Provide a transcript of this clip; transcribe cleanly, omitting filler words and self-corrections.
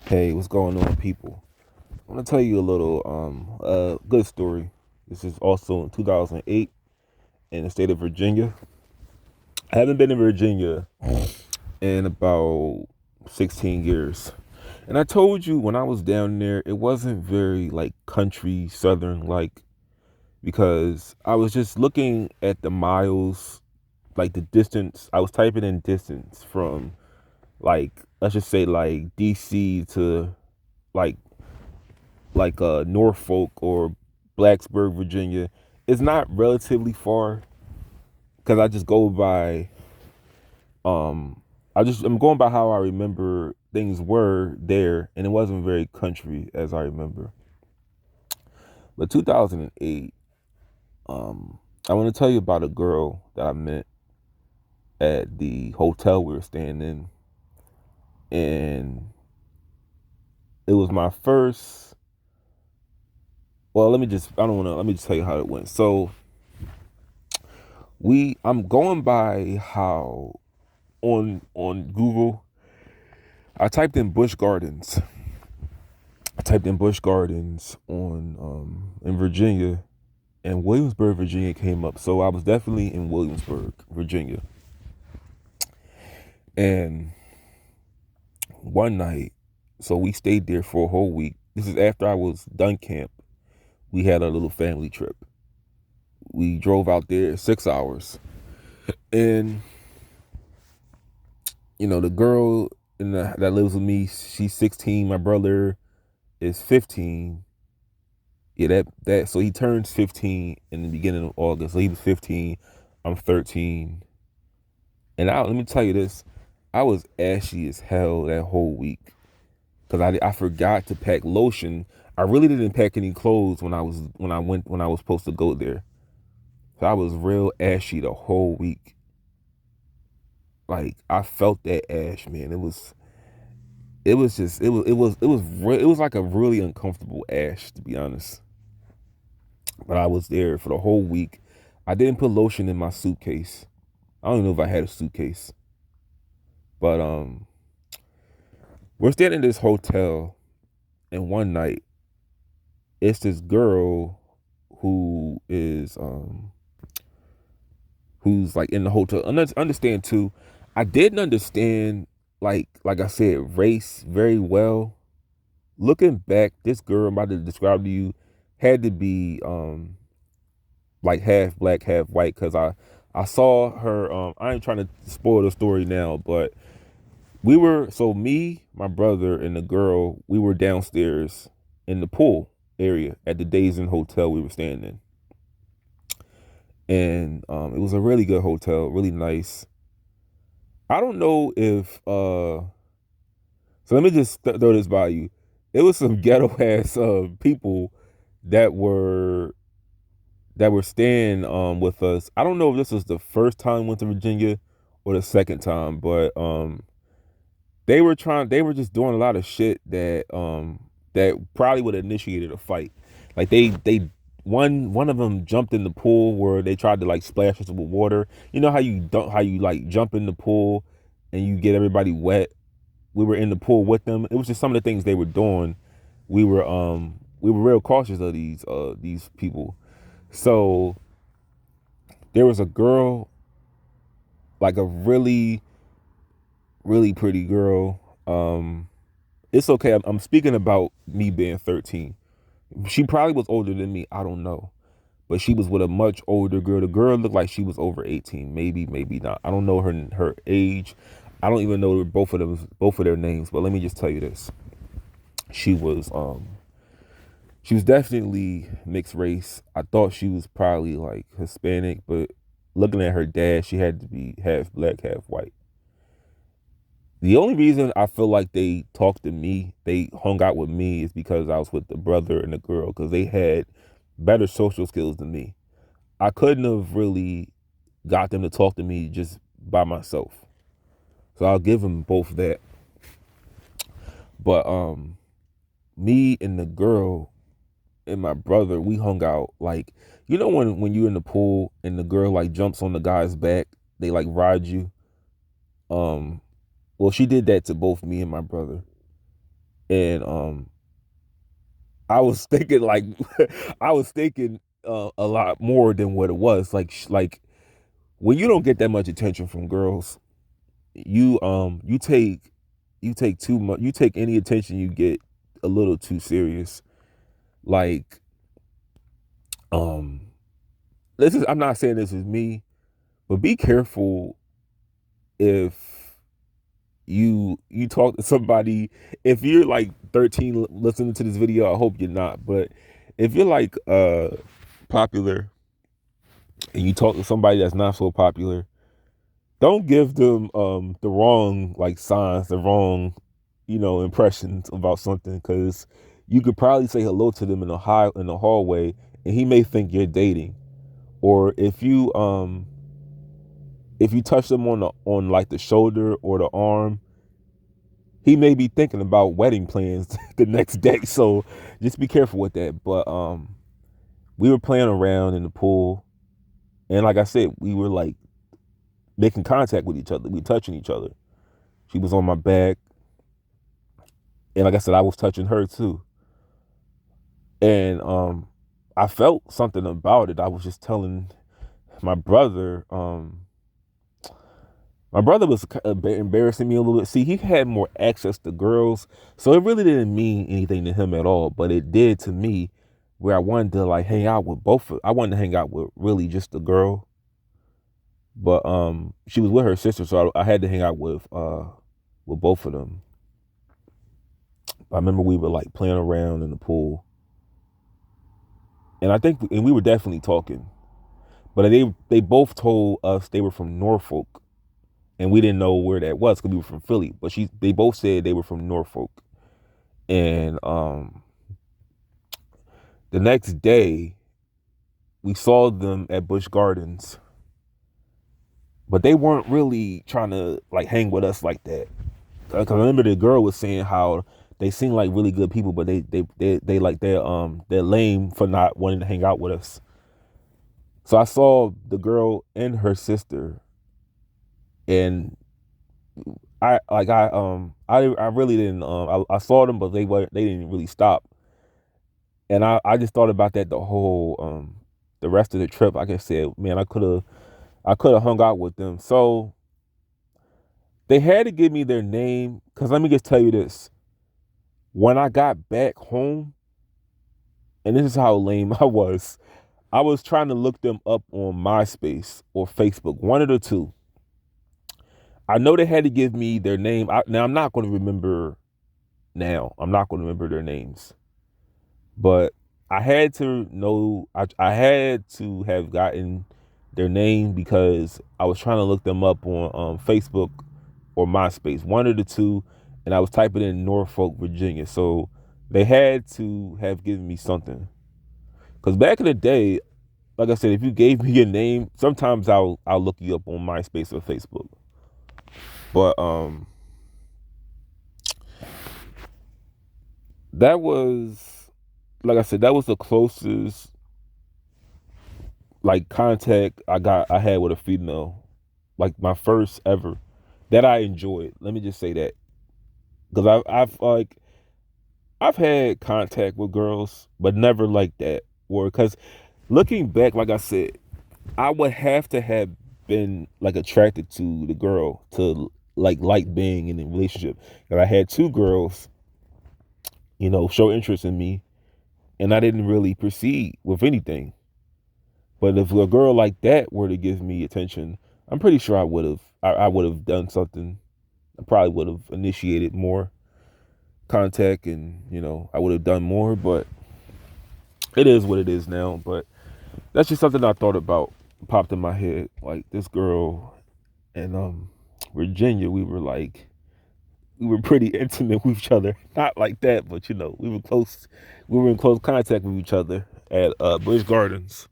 Hey, what's going on, people? I want to tell you a little good story. This is also in 2008 in the state of Virginia. I haven't been in Virginia in about 16 years. And I told you when I was down there, it wasn't very like country southern like because I was just looking at the miles, like the distance. I was typing in distance from like let's just say like DC to like Norfolk or Blacksburg, Virginia. It's not relatively far because I just go by um I'm going by how I remember things were there, and it wasn't very country as I remember. But 2008, I want to tell you about a girl that I met at the hotel we were staying in, and it was my first. Well, I don't want to. Let me just tell you how it went. So I'm going by how on Google, I typed in Busch Gardens. I typed in Busch Gardens on in Virginia, and Williamsburg, Virginia came up. So I was definitely in Williamsburg, Virginia. And one night, so we stayed there for a whole week. This is after I was done camp. We had a little family trip. We drove out there 6 hours, and the girl that lives with me, she's 16. My brother is 15. Yeah, that so he turns 15 in the beginning of August. So he was 15. I'm 13. And let me tell you this, I was ashy as hell that whole week because I forgot to pack lotion. I really didn't pack any clothes when I was supposed to go there. So I was real ashy the whole week. Like I felt that ash, man. It was like a really uncomfortable ash, to be honest. But I was there for the whole week. I didn't put lotion in my suitcase. I don't even know if I had a suitcase. But we're staying in this hotel, and one night it's this girl who is who's like in the hotel. Understand too, I didn't understand like I said race very well. Looking back, this girl I'm about to describe to you had to be like half black, half white because I saw her. I ain't trying to spoil the story now, but me, my brother, and the girl, we were downstairs in the pool area at the Days Inn hotel we were staying in. And it was a really good hotel, really nice. I don't know if so let me just throw this by you. It was some ghetto ass people that were staying with us. I don't know if this was the first time we went to Virginia or the second time, but they were just doing a lot of shit that probably would have initiated a fight. Like they one of them jumped in the pool where they tried to like splash us with water. You know how you like jump in the pool and you get everybody wet. We were in the pool with them. It was just some of the things they were doing. We were real cautious of these people. So there was a girl, like a really pretty girl. It's okay. I'm speaking about me being 13. She probably was older than me. I don't know. But she was with a much older girl. The girl looked like she was over 18. Maybe, maybe not. I don't know her age. I don't even know both of their names. But let me just tell you this. She was she was definitely mixed race. I thought she was probably like Hispanic, but looking at her dad, she had to be half black, half white. The only reason I feel like they talked to me, they hung out with me, is because I was with the brother and the girl, because they had better social skills than me. I couldn't have really got them to talk to me just by myself. So I'll give them both that. But me and the girl and my brother, we hung out like when you're in the pool and the girl like jumps on the guy's back, they like ride you. Um, well, she did that to both me and my brother. And I was thinking like I was thinking a lot more than what it was. Like when you don't get that much attention from girls, you take too much. You take any attention you get a little too serious. Like um, this is. I'm not saying this is me, but be careful if you talk to somebody. If you're like 13 listening to this video, I hope you're not. But if you're like popular and you talk to somebody that's not so popular, don't give them the wrong like signs, the wrong impressions about something, because you could probably say hello to them in the hallway and he may think you're dating. Or if you touch them on like the shoulder or the arm, he may be thinking about wedding plans the next day. So just be careful with that. But we were playing around in the pool, and like I said, we were like making contact with each other. We touching each other. She was on my back, and like I said, I was touching her too. And I felt something about it. I was just telling my brother. My brother was embarrassing me a little bit. See, he had more access to girls, so it really didn't mean anything to him at all. But it did to me, where I wanted to like hang out with both. I wanted to hang out with really just the girl, but she was with her sister, so I had to hang out with both of them. I remember we were like playing around in the pool, and we were definitely talking. But they both told us they were from Norfolk, and we didn't know where that was because we were from Philly. But they both said they were from Norfolk, and the next day we saw them at Busch Gardens, but they weren't really trying to like hang with us like that. Cause I remember the girl was saying how they seem like really good people, but they like they're lame for not wanting to hang out with us. So I saw the girl and her sister, and I really didn't I saw them, but they didn't really stop. And I just thought about that the rest of the trip. Like I said, man, I could have hung out with them. So they had to give me their name, because let me just tell you this. When I got back home, and this is how lame I was trying to look them up on MySpace or Facebook, one of the two. I know they had to give me their name. Now I'm not going to remember their names, but I had to know. I had to have gotten their name because I was trying to look them up on Facebook or MySpace, one of the two, and I was typing in Norfolk, Virginia. So they had to have given me something. Because back in the day, like I said, if you gave me your name, sometimes I'll look you up on MySpace or Facebook. But that was, like I said, that was the closest like contact I had with a female, like my first ever, that I enjoyed. Let me just say that, because I've had contact with girls, but never like that. Or because looking back, like I said, I would have to have been like attracted to the girl to like being in a relationship. And I had two girls, show interest in me, and I didn't really proceed with anything. But if a girl like that were to give me attention, I'm pretty sure I would have done something. I probably would have initiated more contact, and I would have done more. But it is what it is now. But that's just something I thought about, popped in my head. Like this girl and Virginia, we were pretty intimate with each other. Not like that, but we were close. We were in close contact with each other at Busch Gardens.